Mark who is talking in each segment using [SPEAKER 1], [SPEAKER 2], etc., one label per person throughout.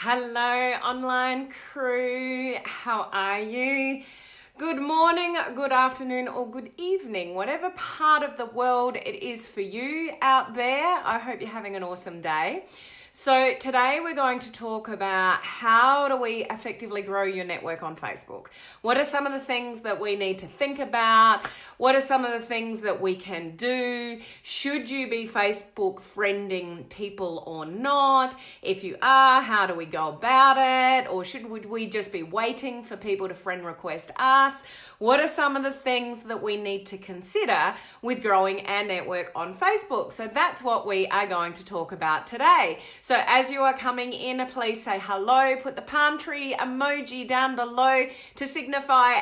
[SPEAKER 1] Hello, online crew. How are you? Good morning, good afternoon, or good evening, whatever part of the world it is for you out there. I hope you're having an awesome day. So today we're going to talk about how do we effectively grow your network on Facebook? What are some of the things that we need to think about? What are some of the things that we can do? Should you be Facebook friending people or not? If you are, how do we go about it? Or would we just be waiting for people to friend request us? What are some of the things that we need to consider with growing our network on Facebook? So that's what we are going to talk about today. So as you are coming in, please say hello, put the palm tree emoji down below to signify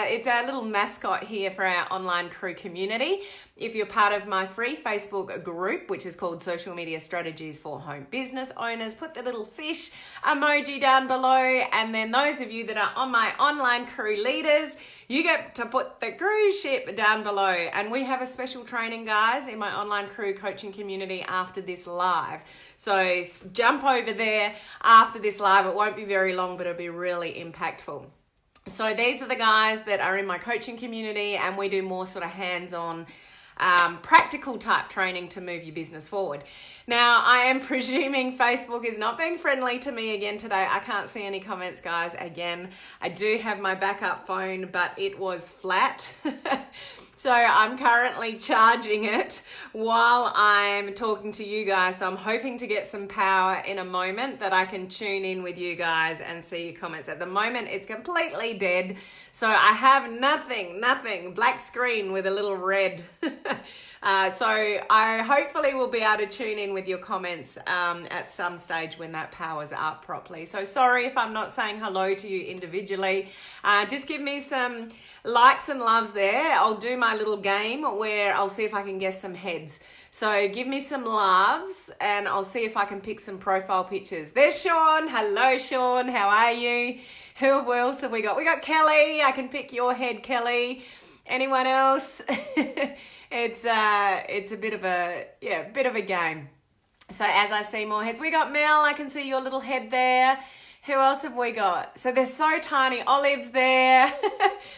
[SPEAKER 1] it's our little mascot here for our online crew community. If you're part of my free Facebook group, which is called Social Media Strategies for Home Business Owners, put the little fish emoji down below. And then those of you that are on my online crew leaders, you get to put the cruise ship down below. And we have a special training, guys, in my online crew coaching community after this live. So jump over there after this live. It won't be very long, but it'll be really impactful. So these are the guys that are in my coaching community, and we do more sort of hands-on practical type training to move your business forward. Now, I am presuming Facebook is not being friendly to me again today. I can't see any comments, guys. Again, I do have my backup phone, but it was flat. So I'm currently charging it while I'm talking to you guys. So I'm hoping to get some power in a moment that I can tune in with you guys and see your comments. At the moment, it's completely dead. So I have nothing, black screen with a little red. So I hopefully will be able to tune in with your comments at some stage when that power's up properly. So sorry if I'm not saying hello to you individually. Just give me some likes and loves there. I'll do my little game where I'll see if I can guess some heads. So give me some loves and I'll see if I can pick some profile pictures. There's Sean. Hello, Sean. How are you? Who else have we got? We got Kelly. I can pick your head, Kelly. Anyone else? It's a bit of a game. So as I see more heads, we got Mel. I can see your little head there. Who else have we got? So they're so tiny. Olive's there.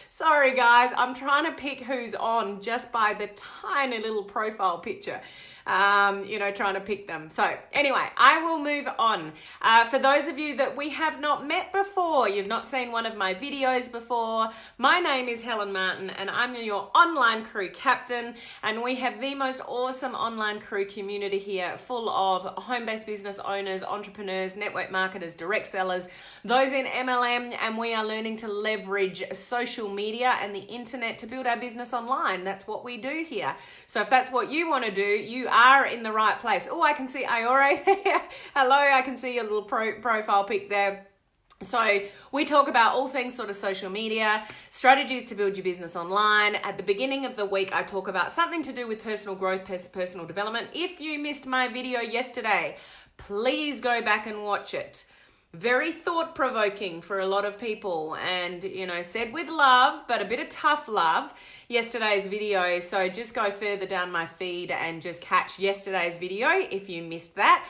[SPEAKER 1] Sorry, guys. I'm trying to pick who's on just by the tiny little profile picture. Trying to pick them. So anyway, I will move on. For those of you that we have not met before, you've not seen one of my videos before, my name is Helen Martin and I'm your online crew captain, and we have the most awesome online crew community here full of home-based business owners, entrepreneurs, network marketers, direct sellers, those in MLM, and we are learning to leverage social media and the internet to build our business online. That's what we do here. So if that's what you want to do, you are in the right place. Oh, I can see Iore there. Hello, I can see your little profile pic there. So we talk about all things sort of social media, strategies to build your business online. At the beginning of the week, I talk about something to do with personal growth, personal development. If you missed my video yesterday, please go back and watch it. Very thought-provoking for a lot of people, and said with love, but a bit of tough love, yesterday's video. So just go further down my feed and just catch yesterday's video if you missed that.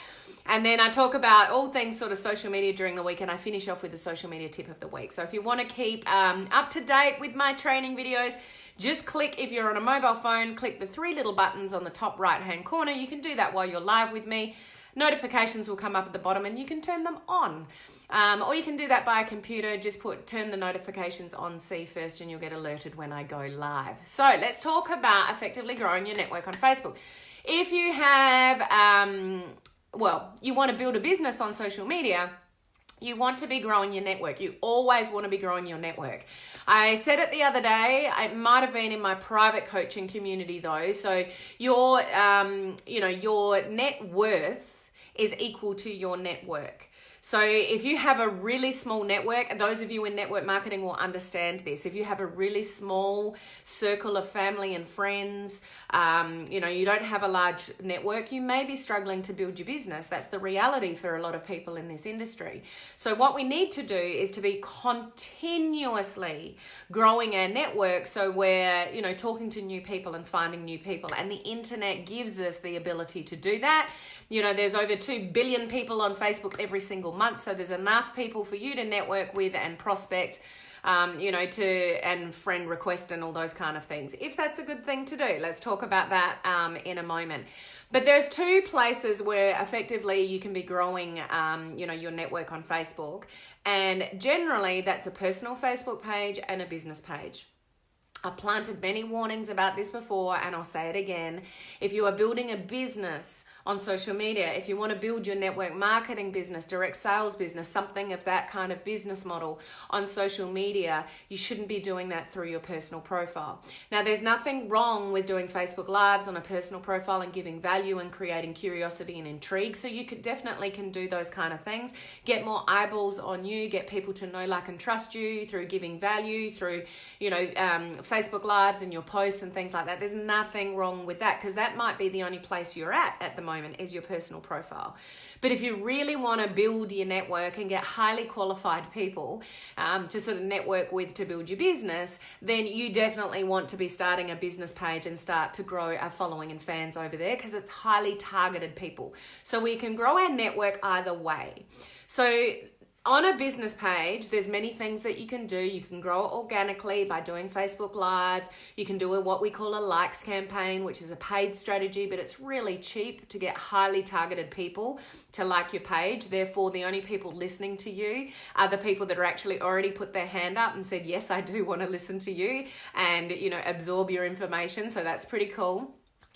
[SPEAKER 1] And then I talk about all things sort of social media during the week, and I finish off with the social media tip of the week. So if you want to keep up to date with my training videos, just click, if you're on a mobile phone, click the three little buttons on the top right-hand corner. You can do that while you're live with me. Notifications will come up at the bottom and you can turn them on. Or you can do that by a computer. Just turn the notifications on, see first, and you'll get alerted when I go live. So let's talk about effectively growing your network on Facebook. If you have, you want to build a business on social media, you want to be growing your network. You always want to be growing your network. I said it the other day, it might have been in my private coaching community though. So your net worth is equal to your network. So if you have a really small network, and those of you in network marketing will understand this, if you have a really small circle of family and friends, you don't have a large network, you may be struggling to build your business. That's the reality for a lot of people in this industry. So what we need to do is to be continuously growing our network, so we're, talking to new people and finding new people. And the internet gives us the ability to do that. There's over 2 billion people on Facebook every single month. So there's enough people for you to network with and prospect, and friend request and all those kind of things. If that's a good thing to do, let's talk about that in a moment. But there's two places where effectively you can be growing, your network on Facebook. And generally that's a personal Facebook page and a business page. I've planted many warnings about this before, and I'll say it again. If you are building a business on social media, if you want to build your network marketing business, direct sales business, something of that kind of business model on social media, you shouldn't be doing that through your personal profile. Now, there's nothing wrong with doing Facebook Lives on a personal profile and giving value and creating curiosity and intrigue. So you definitely can do those kind of things. Get more eyeballs on you, get people to know, like, and trust you through giving value, through, Facebook Lives and your posts and things like that. There's nothing wrong with that, because that might be the only place you're at the moment is your personal profile. But if you really want to build your network and get highly qualified people to sort of network with to build your business, then you definitely want to be starting a business page and start to grow our following and fans over there, because it's highly targeted people. So we can grow our network either way. So on a business page, there's many things that you can do. You can grow it organically by doing Facebook Lives. You can do what we call a likes campaign, which is a paid strategy, but it's really cheap to get highly targeted people to like your page. Therefore, the only people listening to you are the people that are actually already put their hand up and said, yes, I do want to listen to you and, absorb your information. So that's pretty cool.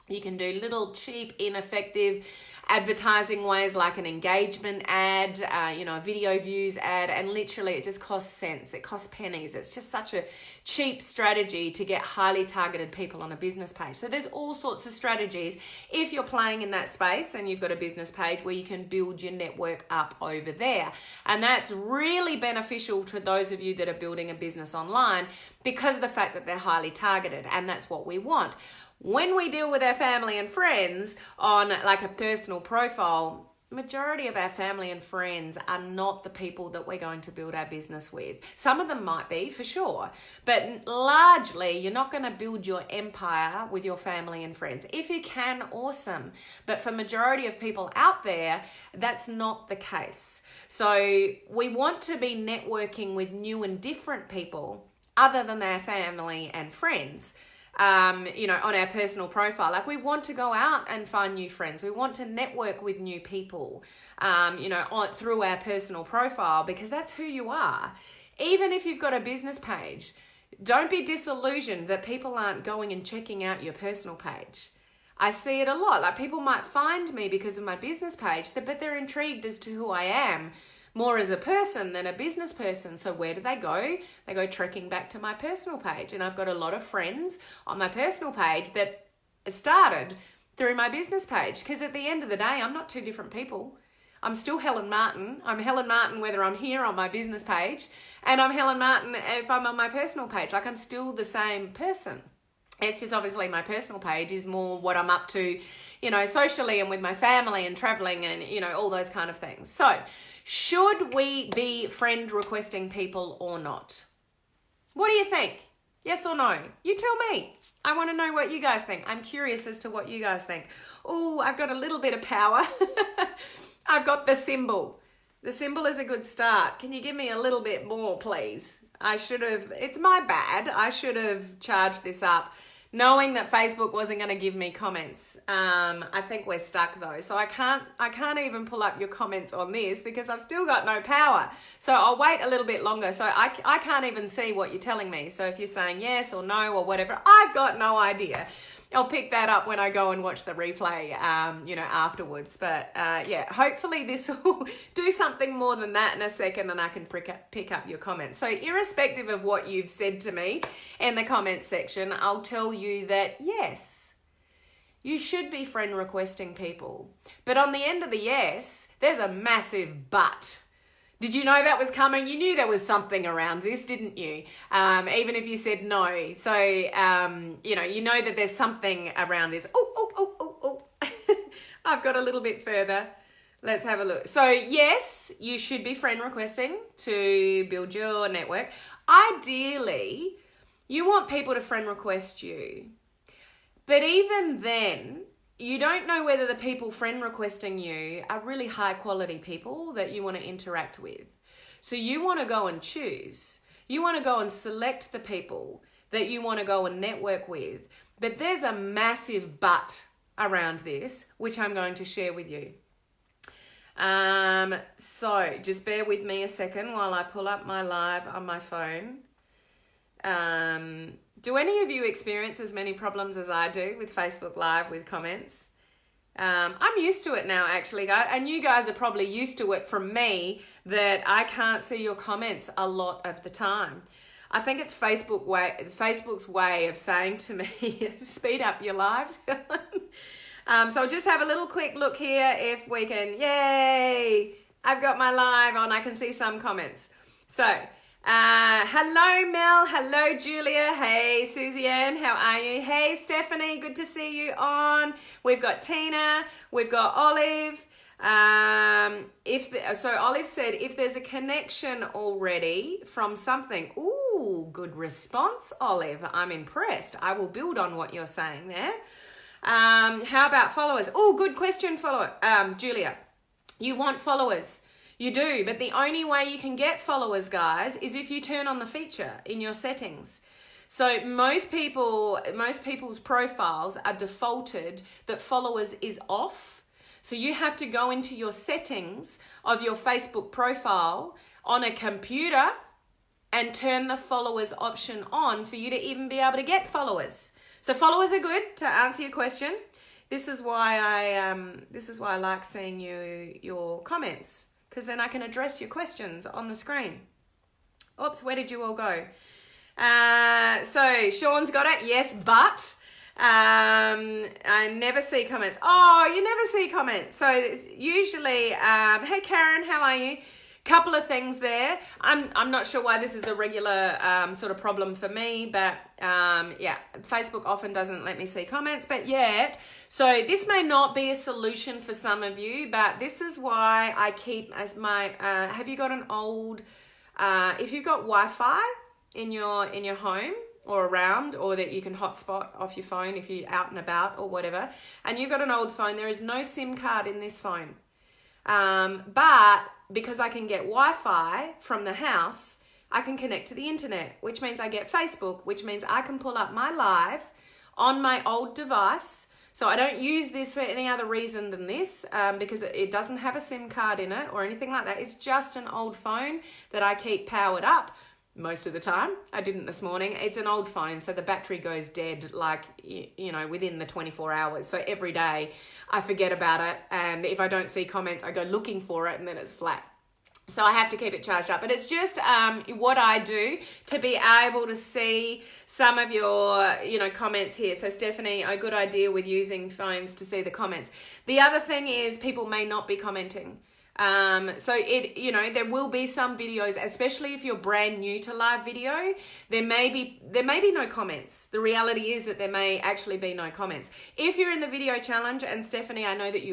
[SPEAKER 1] You can do little cheap, ineffective advertising ways like an engagement ad, a video views ad, and literally it just costs cents. It costs pennies. It's just such a cheap strategy to get highly targeted people on a business page. So there's all sorts of strategies if you're playing in that space and you've got a business page where you can build your network up over there. And that's really beneficial to those of you that are building a business online because of the fact that they're highly targeted, and that's what we want. When we deal with our family and friends on like a personal profile, majority of our family and friends are not the people that we're going to build our business with. Some of them might be, for sure, but largely you're not going to build your empire with your family and friends. If you can, awesome. But for majority of people out there, that's not the case. So we want to be networking with new and different people other than our family and friends. On our personal profile. Like, we want to go out and find new friends. We want to network with new people, through our personal profile, because that's who you are. Even if you've got a business page, don't be disillusioned that people aren't going and checking out your personal page. I see it a lot. Like, people might find me because of my business page, but they're intrigued as to who I am more as a person than a business person. So where do they go? They go trekking back to my personal page. And I've got a lot of friends on my personal page that started through my business page, because at the end of the day, I'm not two different people. I'm still Helen Martin. I'm Helen Martin whether I'm here on my business page, and I'm Helen Martin if I'm on my personal page. Like, I'm still the same person. It's just obviously my personal page is more what I'm up to, socially and with my family and traveling and, all those kind of things. So should we be friend requesting people or not? What do you think? Yes or no? You tell me. I want to know what you guys think. I'm curious as to what you guys think. Oh, I've got a little bit of power. I've got the symbol. The symbol is a good start. Can you give me a little bit more, please? It's my bad. I should have charged this up, knowing that Facebook wasn't going to give me comments. I think we're stuck though. So I can't even pull up your comments on this because I've still got no power. So I'll wait a little bit longer. So I can't even see what you're telling me. So if you're saying yes or no or whatever, I've got no idea. I'll pick that up when I go and watch the replay, afterwards. But hopefully this will do something more than that in a second, and I can pick up your comments. So irrespective of what you've said to me in the comments section, I'll tell you that yes, you should be friend requesting people. But on the end of the yes, there's a massive but. Did you know that was coming? You knew there was something around this, didn't you? Even if you said no. So, you know that there's something around this. Oh. I've got a little bit further. Let's have a look. So, yes, you should be friend requesting to build your network. Ideally, you want people to friend request you. But even then, you don't know whether the people friend requesting you are really high quality people that you want to interact with. So you want to go and choose. You want to go and select the people that you want to go and network with. But there's a massive but around this, which I'm going to share with you. So just bear with me a second while I pull up my live on my phone. Do any of you experience as many problems as I do with Facebook Live with comments? I'm used to it now, actually, guys, and you guys are probably used to it from me that I can't see your comments a lot of the time. I think it's Facebook's way of saying to me, speed up your lives. So I'll just have a little quick look here if we can. Yay! I've got my live on. I can see some comments. So, hello Mel, hello Julia, hey Susie Ann, how are you? Hey Stephanie, good to see you on. We've got Tina, we've got Olive. So Olive said, if there's a connection already from something. Ooh, good response, Olive. I'm impressed. I will build on what you're saying there. How about followers? Oh, good question, Julia. You want followers. You do, but the only way you can get followers, guys, is if you turn on the feature in your settings. So most people's profiles are defaulted that followers is off. So you have to go into your settings of your Facebook profile on a computer and turn the followers option on for you to even be able to get followers. So followers are good, to answer your question. This is why I like seeing your comments, because then I can address your questions on the screen. Oops, where did you all go? So Sean's got it. Yes, but I never see comments. Oh, you never see comments. So it's usually, hey Karen, how are you? Couple of things there. I'm not sure why this is a regular sort of problem for me, but yeah, Facebook often doesn't let me see comments, but yet, so this may not be a solution for some of you, but this is why I keep as my, have you got an old, if you've got Wi-Fi in your home or around, or that you can hotspot off your phone if you're out and about or whatever, and you've got an old phone, there is no SIM card in this phone. But because I can get Wi-Fi from the house, I can connect to the internet, which means I get Facebook, which means I can pull up my live on my old device. So I don't use this for any other reason than this, because it doesn't have a SIM card in it or anything like that. It's just an old phone that I keep powered up most of the time. I didn't this morning. It's an old phone, so the battery goes dead like, you know, within the 24 hours. So every day I forget about it, and if I don't see comments, I go looking for it and then it's flat. So I have to keep it charged up. But it's just what I do to be able to see some of your, comments here. So Stephanie, a good idea with using phones to see the comments. The other thing is people may not be commenting. So there will be some videos, especially if you're brand new to live video, there may be no comments. The reality is that there may actually be no comments. If you're in the video challenge, and Stephanie, I know that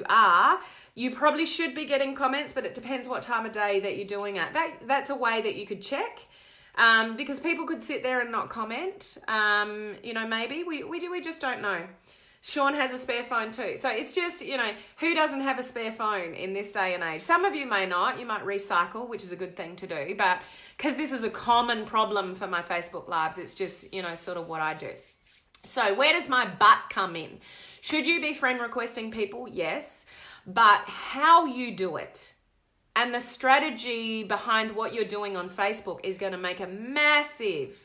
[SPEAKER 1] you probably should be getting comments, but it depends what time of day that you're doing it. That's a way that you could check. Because people could sit there and not comment. Maybe we just don't know. Sean has a spare phone too. So it's just, who doesn't have a spare phone in this day and age? Some of you may not. You might recycle, which is a good thing to do. But because this is a common problem for my Facebook Lives, it's just, sort of what I do. So where does my but come in? Should you be friend requesting people? Yes. But how you do it and the strategy behind what you're doing on Facebook is going to make a massive,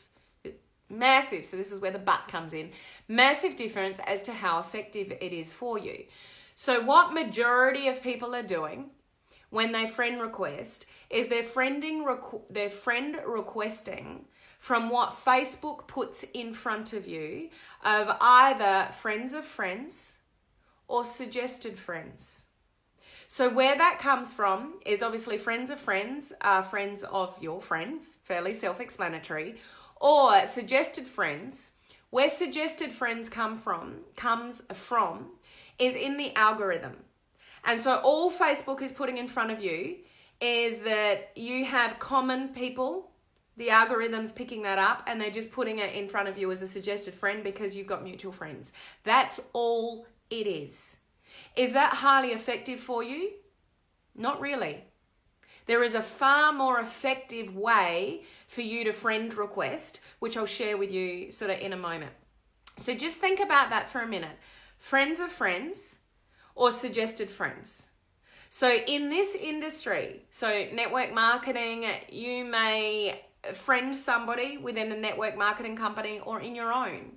[SPEAKER 1] so this is where the but comes in, massive difference as to how effective it is for you. So what majority of people are doing when they friend request is they're friend requesting from what Facebook puts in front of you of either friends of friends or suggested friends. So where that comes from is obviously friends of friends are friends of your friends, fairly self-explanatory, or suggested friends. Where suggested friends comes from is in the algorithm. And so all Facebook is putting in front of you is that you have common people. The algorithm's picking that up and they're just putting it in front of you as a suggested friend because you've got mutual friends. That's all It is. Is that highly effective for you? Not really. There is a far more effective way for you to friend request, which I'll share with you sort of in a moment. So just think about that for a minute. Friends of friends or suggested friends. So in this industry, so network marketing, you may friend somebody within a network marketing company or in your own.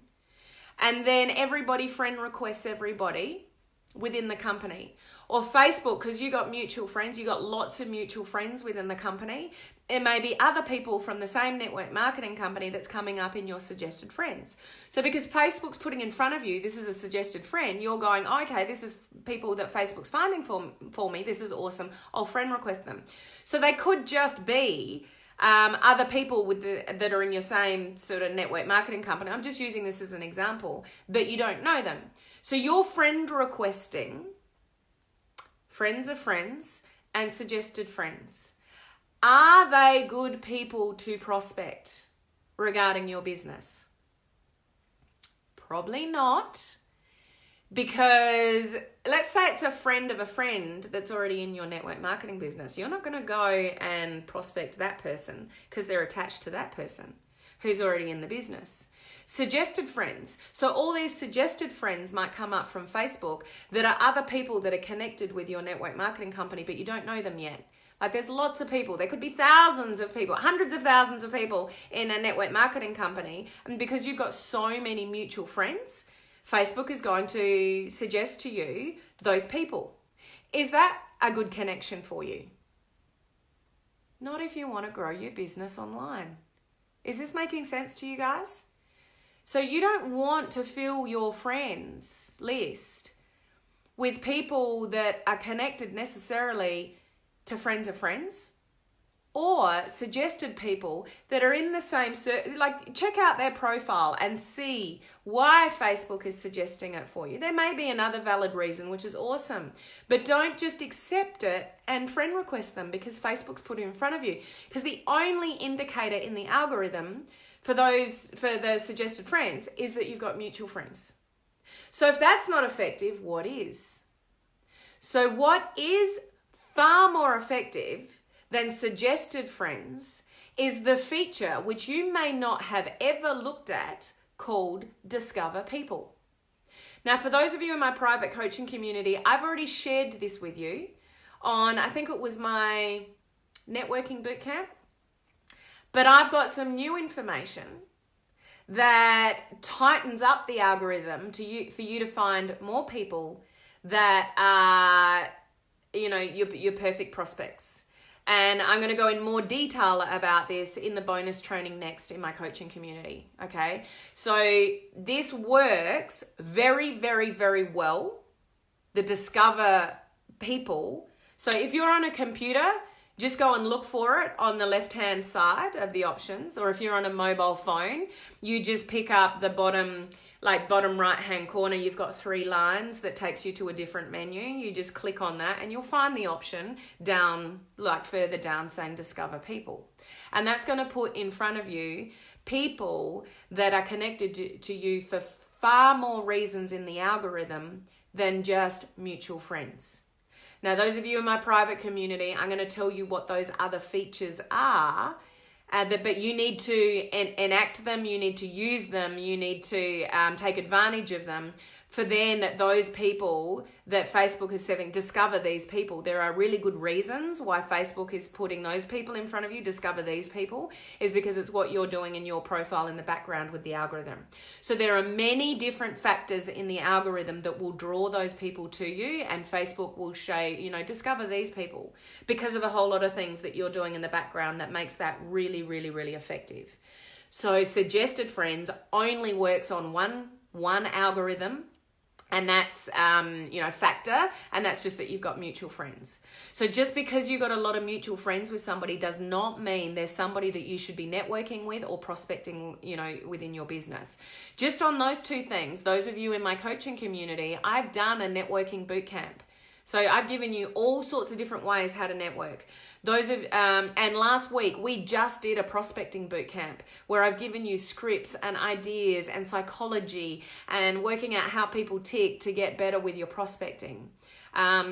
[SPEAKER 1] And then everybody friend requests everybody within the company. Or Facebook, because you got mutual friends, you got lots of mutual friends within the company. It may be other people from the same network marketing company that's coming up in your suggested friends. So because Facebook's putting in front of you, this is a suggested friend, you're going, oh, okay, this is people that Facebook's finding for me. This is awesome. I'll friend request them. So they could just be other people that are in your same sort of network marketing company. I'm just using this as an example, but you don't know them. So you're friend requesting friends of friends and suggested friends. Are they good people to prospect regarding your business? Probably not. Because let's say it's a friend of a friend that's already in your network marketing business. You're not going to go and prospect that person because they're attached to that person who's already in the business. Suggested friends. So all these suggested friends might come up from Facebook that are other people that are connected with your network marketing company, but you don't know them yet. Like there's lots of people. There could be thousands of people, hundreds of thousands of people in a network marketing company. And because you've got so many mutual friends, Facebook is going to suggest to you those people. Is that a good connection for you? Not if you want to grow your business online. Is this making sense to you guys? So you don't want to fill your friends list with people that are connected necessarily to friends of friends or suggested people that are in the same, like check out their profile and see why Facebook is suggesting it for you. There may be another valid reason, which is awesome, but don't just accept it and friend request them because Facebook's put it in front of you. Because the only indicator in the algorithm for the suggested friends is that you've got mutual friends. So if that's not effective, what is? So what is far more effective than suggested friends is the feature which you may not have ever looked at called Discover People. Now, for those of you in my private coaching community, I've already shared this with you on, I think it was my networking bootcamp, but I've got some new information that tightens up the algorithm for you to find more people that are, your perfect prospects. And I'm going to go in more detail about this in the bonus training next in my coaching community. Okay. So this works very, very, very well. The Discover People. So if you're on a computer, just go and look for it on the left-hand side of the options. Or if you're on a mobile phone, you just pick up the bottom right-hand corner. You've got 3 lines that takes you to a different menu. You just click on that and you'll find the option down, further down saying Discover People. And that's going to put in front of you people that are connected to you for far more reasons in the algorithm than just mutual friends. Now, those of you in my private community, I'm going to tell you what those other features are, but you need to enact them, you need to use them, you need to take advantage of them for then those people that Facebook is saying, discover these people. There are really good reasons why Facebook is putting those people in front of you. Discover these people is because it's what you're doing in your profile in the background with the algorithm. So there are many different factors in the algorithm that will draw those people to you, and Facebook will show, discover these people because of a whole lot of things that you're doing in the background that makes that really, really, really effective. So suggested friends only works on one algorithm. And that's, factor, and that's just that you've got mutual friends. So just because you've got a lot of mutual friends with somebody does not mean there's somebody that you should be networking with or prospecting, within your business. Just on those 2 things, those of you in my coaching community, I've done a networking bootcamp. So I've given you all sorts of different ways how to network. And last week we just did a prospecting boot camp where I've given you scripts and ideas and psychology and working out how people tick to get better with your prospecting.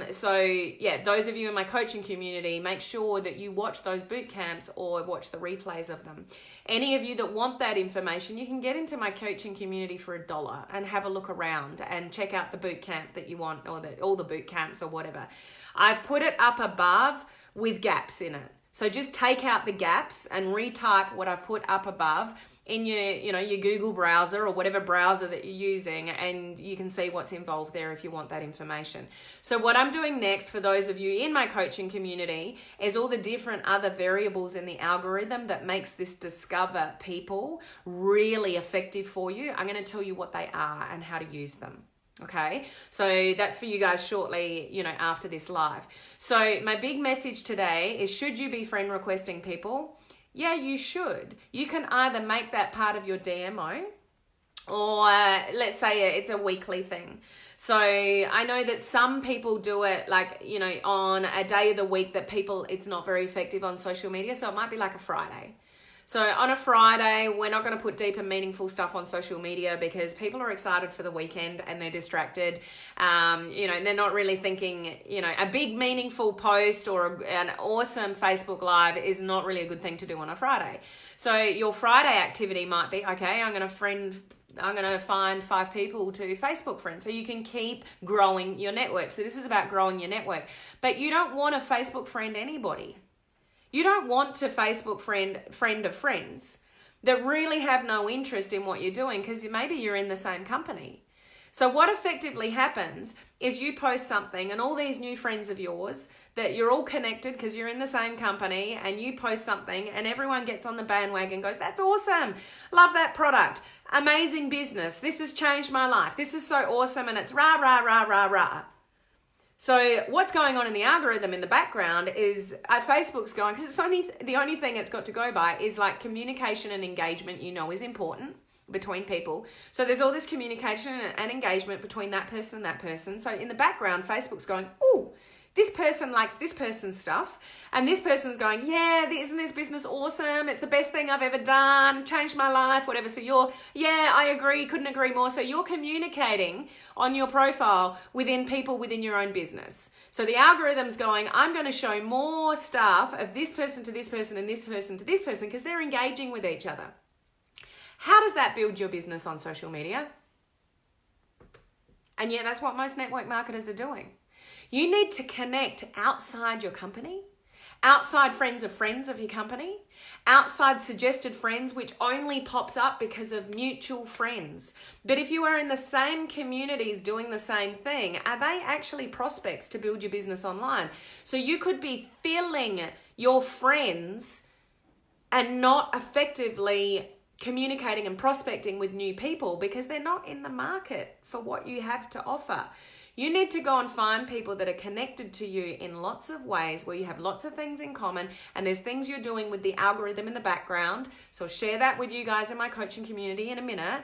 [SPEAKER 1] So yeah, those of you in my coaching community, make sure that you watch those boot camps or watch the replays of them. Any of you that want that information, you can get into my coaching community for $1 and have a look around and check out the boot camp that you want, or all the boot camps or whatever. I've put it up above with gaps in it. So just take out the gaps and retype what I've put up above in your Google browser or whatever browser that you're using, and you can see what's involved there if you want that information. So what I'm doing next for those of you in my coaching community is all the different other variables in the algorithm that makes this discover people really effective for you. I'm going to tell you what they are and how to use them. Okay, so that's for you guys shortly, after this live. So my big message today is, should you be friend requesting people? Yeah, you should. You can either make that part of your DMO, or let's say it's a weekly thing. So I know that some people do it on a day of the week that it's not very effective on social media. So it might be like a Friday. So on a Friday, we're not going to put deep and meaningful stuff on social media because people are excited for the weekend and they're distracted. They're not really thinking, a big meaningful post or an awesome Facebook Live is not really a good thing to do on a Friday. So your Friday activity might be, okay, I'm going to find 5 people to Facebook friend, so you can keep growing your network. So this is about growing your network, but you don't want to Facebook friend anybody. You don't want to Facebook friend of friends that really have no interest in what you're doing because maybe you're in the same company. So what effectively happens is you post something and all these new friends of yours that you're all connected because you're in the same company, and you post something and everyone gets on the bandwagon and goes, that's awesome. Love that product. Amazing business. This has changed my life. This is so awesome. And it's rah, rah, rah, rah, rah. So what's going on in the algorithm in the background is Facebook's going, because the only thing it's got to go by is like communication and engagement, is important between people. So there's all this communication and engagement between that person and that person. So in the background, Facebook's going, oh, this person likes this person's stuff. And this person's going, yeah, isn't this business awesome? It's the best thing I've ever done, changed my life, whatever. So I agree, couldn't agree more. So you're communicating on your profile within people within your own business. So the algorithm's going, I'm going to show more stuff of this person to this person and this person to this person because they're engaging with each other. How does that build your business on social media? And yeah, that's what most network marketers are doing. You need to connect outside your company, outside friends of your company, outside suggested friends, which only pops up because of mutual friends. But if you are in the same communities doing the same thing, are they actually prospects to build your business online? So you could be filling your friends and not effectively communicating and prospecting with new people because they're not in the market for what you have to offer. You need to go and find people that are connected to you in lots of ways where you have lots of things in common, and there's things you're doing with the algorithm in the background. So I'll share that with you guys in my coaching community in a minute.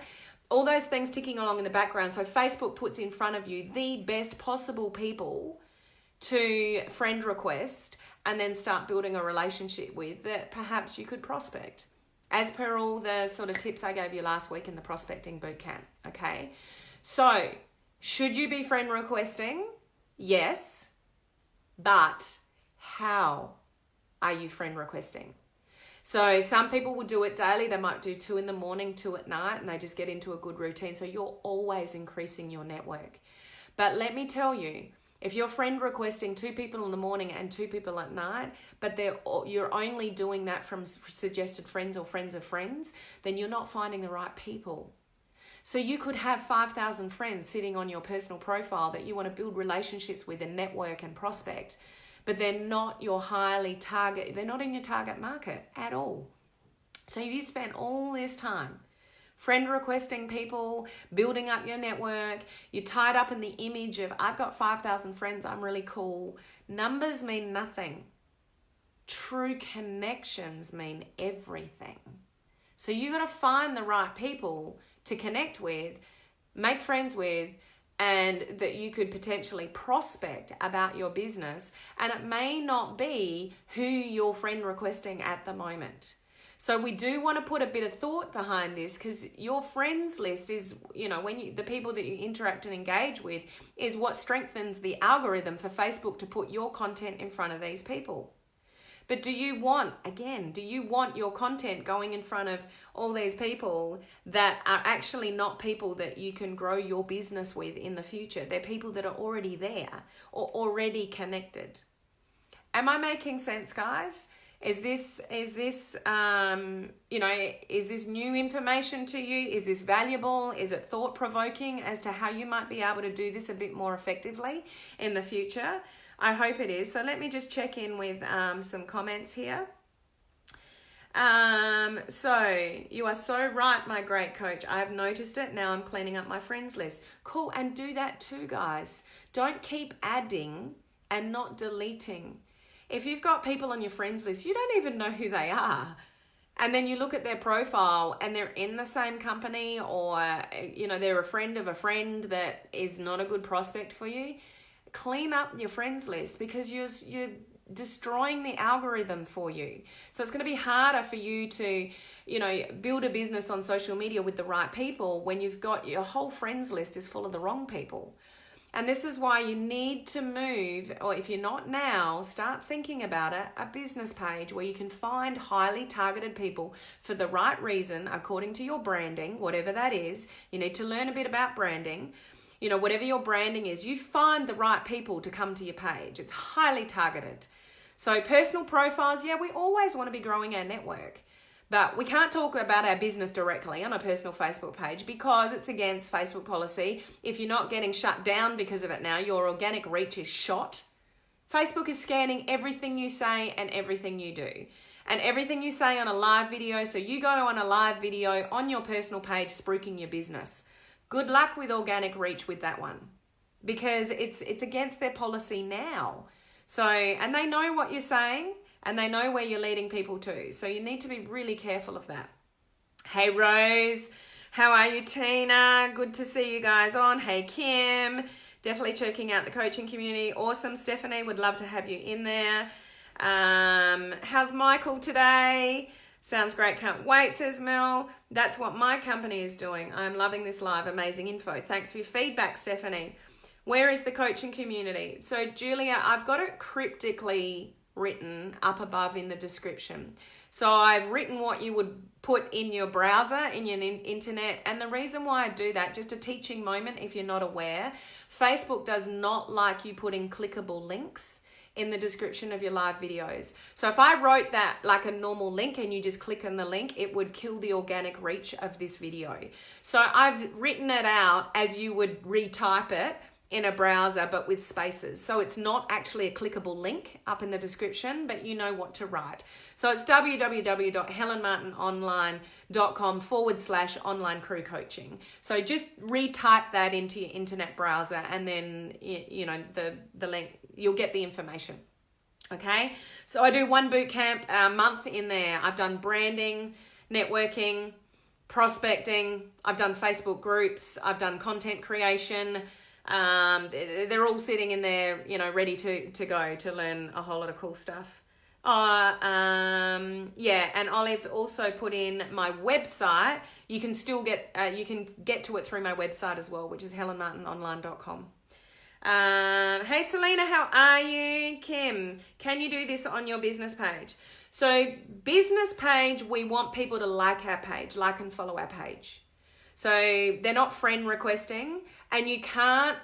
[SPEAKER 1] All those things ticking along in the background. So Facebook puts in front of you the best possible people to friend request and then start building a relationship with that perhaps you could prospect, as per all the sort of tips I gave you last week in the prospecting bootcamp. Okay, so should you be friend requesting? Yes, but how are you friend requesting? So some people will do it daily. They might do 2 in the morning, 2 at night, and they just get into a good routine. So you're always increasing your network. But let me tell you, if you're friend requesting 2 people in the morning and 2 people at night, but you're only doing that from suggested friends or friends of friends, then you're not finding the right people. So you could have 5,000 friends sitting on your personal profile that you want to build relationships with and network and prospect, but they're not they're not in your target market at all. So you spent all this time friend requesting people, building up your network, you're tied up in the image of, I've got 5,000 friends, I'm really cool. Numbers mean nothing. True connections mean everything. So you got to find the right people to connect with, make friends with, and that you could potentially prospect about your business, and it may not be who you're friend requesting at the moment. So we do want to put a bit of thought behind this, because your friends list is, the people that you interact and engage with is what strengthens the algorithm for Facebook to put your content in front of these people. But do you want your content going in front of all these people that are actually not people that you can grow your business with in the future? They're people that are already there or already connected. Am I making sense, guys? Is this new information to you? Is this valuable? Is it thought-provoking as to how you might be able to do this a bit more effectively in the future? I hope it is. So let me just check in with some comments here. So you are so right, my great coach. I have noticed it. Now I'm cleaning up my friends list. Cool. And do that too, guys. Don't keep adding and not deleting. If you've got people on your friends list, you don't even know who they are. And then you look at their profile and they're in the same company, or, they're a friend of a friend that is not a good prospect for you. Clean up your friends list, because you're destroying the algorithm for you. So it's going to be harder for you to, build a business on social media with the right people when you've got your whole friends list is full of the wrong people. And this is why you need to move, or if you're not now, start thinking about it, a business page where you can find highly targeted people for the right reason, according to your branding, whatever that is. You need to learn a bit about branding. Whatever your branding is, you find the right people to come to your page. It's highly targeted. So personal profiles, we always want to be growing our network. But we can't talk about our business directly on a personal Facebook page because it's against Facebook policy. If you're not getting shut down because of it now, your organic reach is shot. Facebook is scanning everything you say and everything you do. And everything you say on a live video. So you go on a live video on your personal page spruiking your business. Good luck with organic reach with that one, because it's against their policy now. So, and they know what you're saying and they know where you're leading people to. So you need to be really careful of that. Hey, Rose. How are you, Tina? Good to see you guys on. Hey, Kim. Definitely checking out the coaching community. Awesome, Stephanie. Would love to have you in there. How's Michael today? Sounds great. Can't wait, says Mel. That's what my company is doing. I'm loving this live. Amazing info. Thanks for your feedback, Stephanie. Where is the coaching community? So, Julia, I've got it cryptically written up above in the description. So I've written what you would put in your browser, in your internet. And the reason why I do that, just a teaching moment if you're not aware, Facebook does not like you putting clickable links in the description of your live videos. So if I wrote that like a normal link and you just click on the link, it would kill the organic reach of this video. So I've written it out as you would retype it in a browser, but with spaces. So it's not actually a clickable link up in the description, but you know what to write. So it's www.helenmartinonline.com/online crew coaching. So just retype that into your internet browser and then, the link, you'll get the information. Okay. So I do one boot camp a month in there. I've done branding, networking, prospecting. I've done Facebook groups. I've done content creation. They're all sitting in there, ready to go to learn a whole lot of cool stuff. And Olive's also put in my website. You can still get to it through my website as well, which is helenmartinonline.com. Hey Selena, how are you? Kim, can you do this on your business page? So business page, we want people to like our page, like and follow our page. So they're not friend requesting, and you can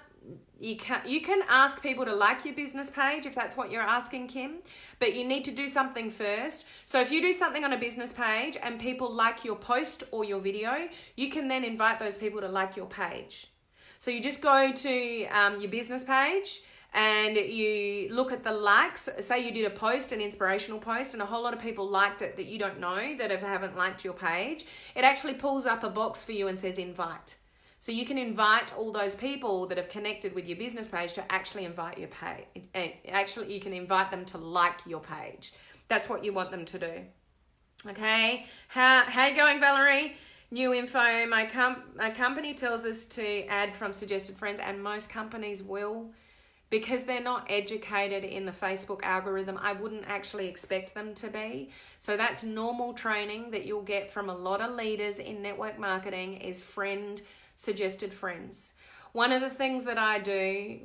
[SPEAKER 1] ask people to like your business page if that's what you're asking, Kim, but you need to do something first. So if you do something on a business page and people like your post or your video, you can then invite those people to like your page. So you just go to your business page and you look at the likes. Say you did a post, an inspirational post, and a whole lot of people liked it that you don't know, that haven't liked your page. It actually pulls up a box for you and says invite. So you can invite all those people that have connected with your business page to actually invite your page. Actually, you can invite them to like your page. That's what you want them to do. Okay. How you going, Valerie? New info, my company tells us to add from suggested friends, and most companies will. Because they're not educated in the Facebook algorithm, I wouldn't actually expect them to be. So that's normal training that you'll get from a lot of leaders in network marketing is suggested friends. One of the things that I do,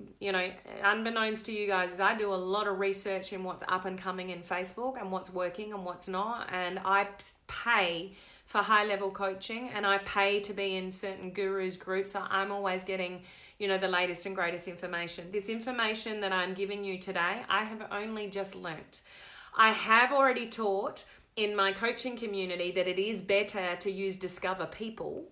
[SPEAKER 1] unbeknownst to you guys, is I do a lot of research in what's up and coming in Facebook and what's working and what's not. And I pay for high-level coaching, and I pay to be in certain gurus groups. So I'm always getting, the latest and greatest information. This information that I'm giving you today, I have only just learnt. I have already taught in my coaching community that it is better to use Discover People.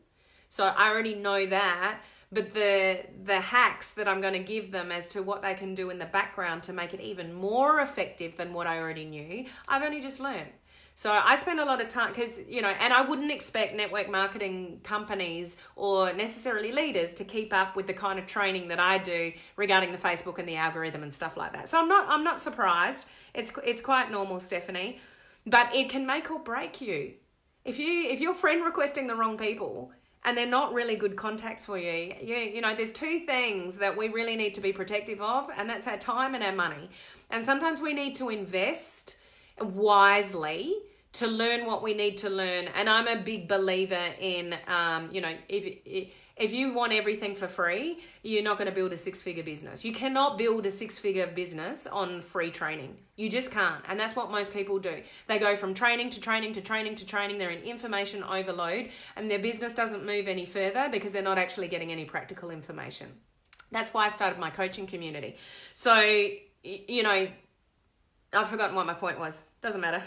[SPEAKER 1] So I already know that. But the hacks that I'm going to give them as to what they can do in the background to make it even more effective than what I already knew, I've only just learned. So I spend a lot of time because, and I wouldn't expect network marketing companies or necessarily leaders to keep up with the kind of training that I do regarding the Facebook and the algorithm and stuff like that. So I'm not surprised. It's quite normal, Stephanie, but it can make or break you. If you're friend requesting the wrong people and they're not really good contacts for you, there's two things that we really need to be protective of, and that's our time and our money. And sometimes we need to invest wisely to learn what we need to learn. And I'm a big believer in, if you want everything for free, you're not going to build a six-figure business. You cannot build a six-figure business on free training. You just can't. And that's what most people do. They go from training to training to training to training. They're in information overload, and their business doesn't move any further because they're not actually getting any practical information. That's why I started my coaching community. So, I've forgotten what my point was. Doesn't matter.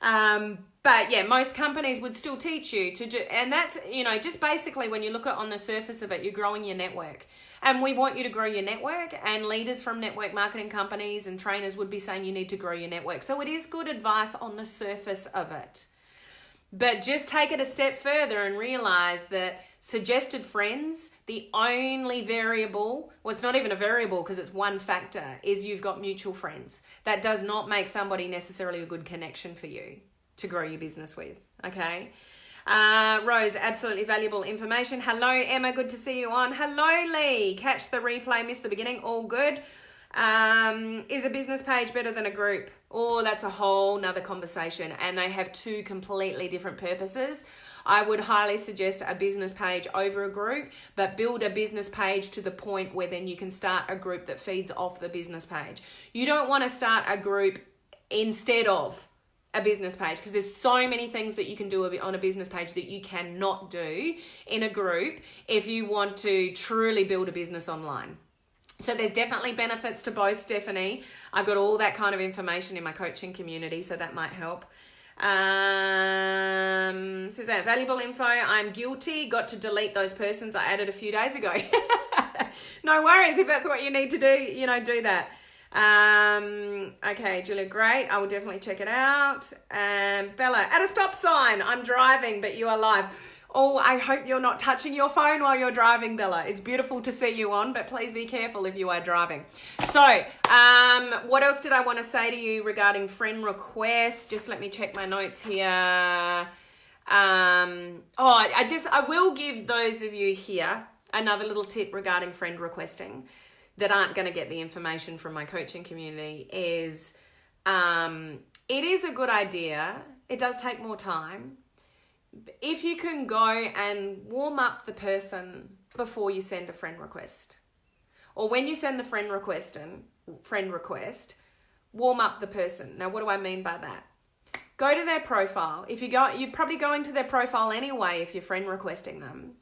[SPEAKER 1] But yeah, most companies would still teach you and that's, just basically when you look at on the surface of it, you're growing your network. And we want you to grow your network, and leaders from network marketing companies and trainers would be saying you need to grow your network. So it is good advice on the surface of it. But just take it a step further and realize that suggested friends, the only variable, well, it's not even a variable because it's one factor, is you've got mutual friends. That does not make somebody necessarily a good connection for you to grow your business with, okay? Rose, absolutely valuable information. Hello, Emma, good to see you on. Hello, Lee. Catch the replay, missed the beginning, all good. Is a business page better than a group? Oh, that's a whole nother conversation, and they have two completely different purposes. I would highly suggest a business page over a group, but build a business page to the point where then you can start a group that feeds off the business page. You don't want to start a group instead of a business page, because there's so many things that you can do on a business page that you cannot do in a group if you want to truly build a business online. So there's definitely benefits to both, Stephanie. I've got all that kind of information in my coaching community, so that might help. Suzanne, valuable info. I'm guilty. Got to delete those persons I added a few days ago. No worries. If that's what you need to do, do that. Okay, Julia, great. I will definitely check it out. Bella, at a stop sign. I'm driving, but you are live. Oh, I hope you're not touching your phone while you're driving, Bella. It's beautiful to see you on, but please be careful if you are driving. So, what else did I want to say to you regarding friend requests? Just let me check my notes here. I will give those of you here another little tip regarding friend requesting that aren't going to get the information from my coaching community is, it is a good idea. It does take more time. If you can go and warm up the person before you send a friend request, or when you send the friend request, warm up the person. Now, what do I mean by that? Go to their profile. You're probably going to their profile anyway if you're friend requesting them,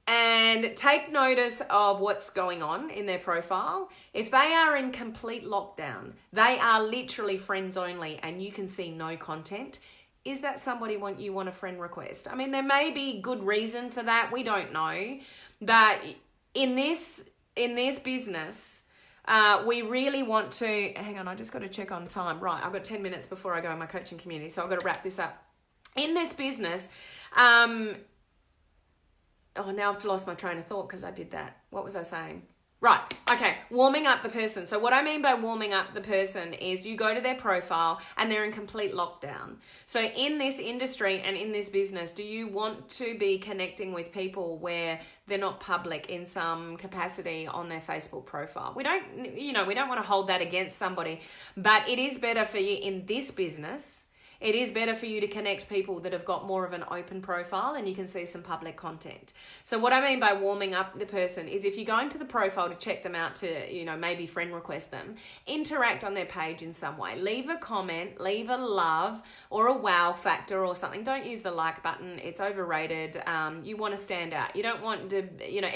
[SPEAKER 1] and take notice of what's going on in their profile. If they are in complete lockdown, they are literally friends only, and you can see no content. Is that somebody you want a friend request? I mean, there may be good reason for that. We don't know. But in this business, we really want to... Hang on, I just got to check on time. Right, I've got 10 minutes before I go in my coaching community, so I've got to wrap this up. In this business... now I've lost my train of thought because I did that. What was I saying? Right, okay, warming up the person. So what I mean by warming up the person is you go to their profile and they're in complete lockdown. So in this industry and in this business, do you want to be connecting with people where they're not public in some capacity on their Facebook profile? We don't want to hold that against somebody, but it is better for you in this business. It is better for you to connect people that have got more of an open profile and you can see some public content. So what I mean by warming up the person is if you're going to the profile to check them out to, maybe friend request them, interact on their page in some way. Leave a comment, leave a love or a wow factor or something. Don't use the like button. It's overrated. You want to stand out. You don't want to,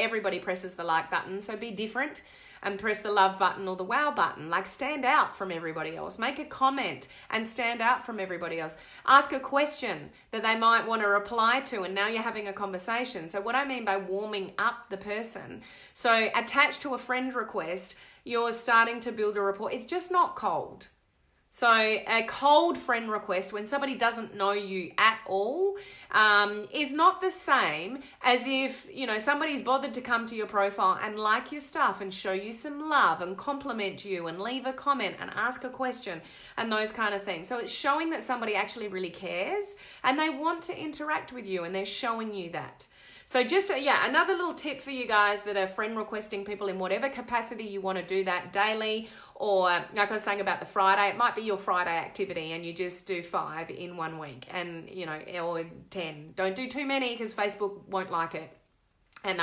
[SPEAKER 1] everybody presses the like button. So be different and press the love button or the wow button. Like, stand out from everybody else. Make a comment and stand out from everybody else. Ask a question that they might want to reply to, and now you're having a conversation. So what I mean by warming up the person, so attached to a friend request, you're starting to build a rapport. It's just not cold. So a cold friend request when somebody doesn't know you at all is not the same as if, somebody's bothered to come to your profile and like your stuff and show you some love and compliment you and leave a comment and ask a question and those kind of things. So it's showing that somebody actually really cares and they want to interact with you and they're showing you that. So just, another little tip for you guys that are friend requesting people in whatever capacity you want to do that daily, or like I was saying about the Friday, it might be your Friday activity and you just do 5 in 1 week and, or 10. Don't do too many because Facebook won't like it. And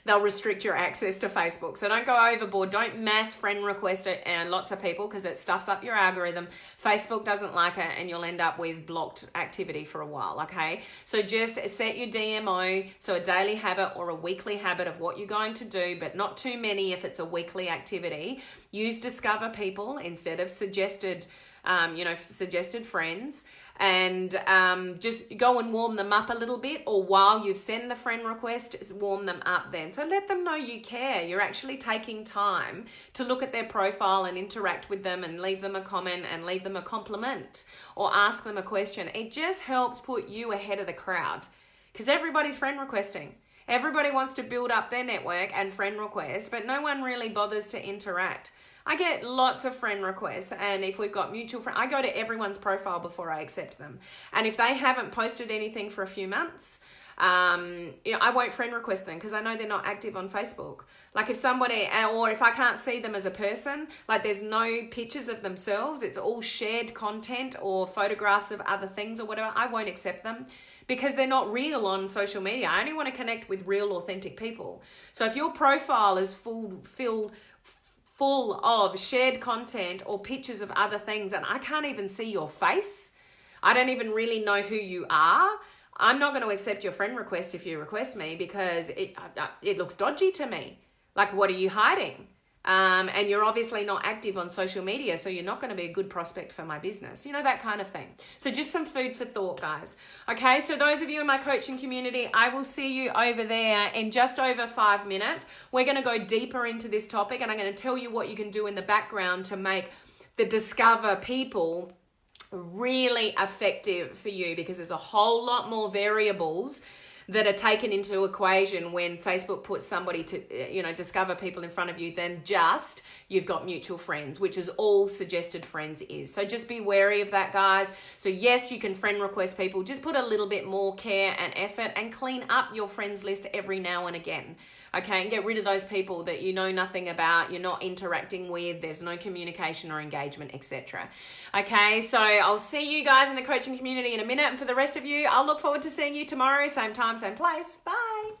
[SPEAKER 1] they'll restrict your access to Facebook. So don't go overboard. Don't mass friend request it and lots of people because it stuffs up your algorithm. Facebook doesn't like it and you'll end up with blocked activity for a while, okay? So just set your DMO, so a daily habit or a weekly habit of what you're going to do, but not too many if it's a weekly activity. Use Discover People instead of suggested friends, and just go and warm them up a little bit, or while you send the friend request, warm them up then. So let them know you care. You're actually taking time to look at their profile and interact with them and leave them a comment and leave them a compliment or ask them a question. It just helps put you ahead of the crowd because everybody's friend requesting. Everybody wants to build up their network and friend requests, but no one really bothers to interact. I get lots of friend requests, and if we've got mutual friends, I go to everyone's profile before I accept them. And if they haven't posted anything for a few months, I won't friend request them because I know they're not active on Facebook. Like if somebody, or if I can't see them as a person, like there's no pictures of themselves, it's all shared content or photographs of other things or whatever, I won't accept them because they're not real on social media. I only want to connect with real, authentic people. So if your profile is full of shared content or pictures of other things and I can't even see your face, I don't even really know who you are, I'm not going to accept your friend request if you request me because it looks dodgy to me. Like, what are you hiding? And you're obviously not active on social media, so you're not going to be a good prospect for my business. That kind of thing. So just some food for thought, guys. Okay, so those of you in my coaching community, I will see you over there in just over 5 minutes. We're going to go deeper into this topic, and I'm going to tell you what you can do in the background to make the Discover People really effective for you, because there's a whole lot more variables that are taken into equation when Facebook puts somebody to, Discover People in front of you than just you've got mutual friends, which is all suggested friends is. So just be wary of that, guys. So yes, you can friend request people. Just put a little bit more care and effort and clean up your friends list every now and again. Okay, and get rid of those people that you know nothing about, you're not interacting with, there's no communication or engagement, etc. Okay, so I'll see you guys in the coaching community in a minute, and for the rest of you, I'll look forward to seeing you tomorrow, same time, same place. Bye.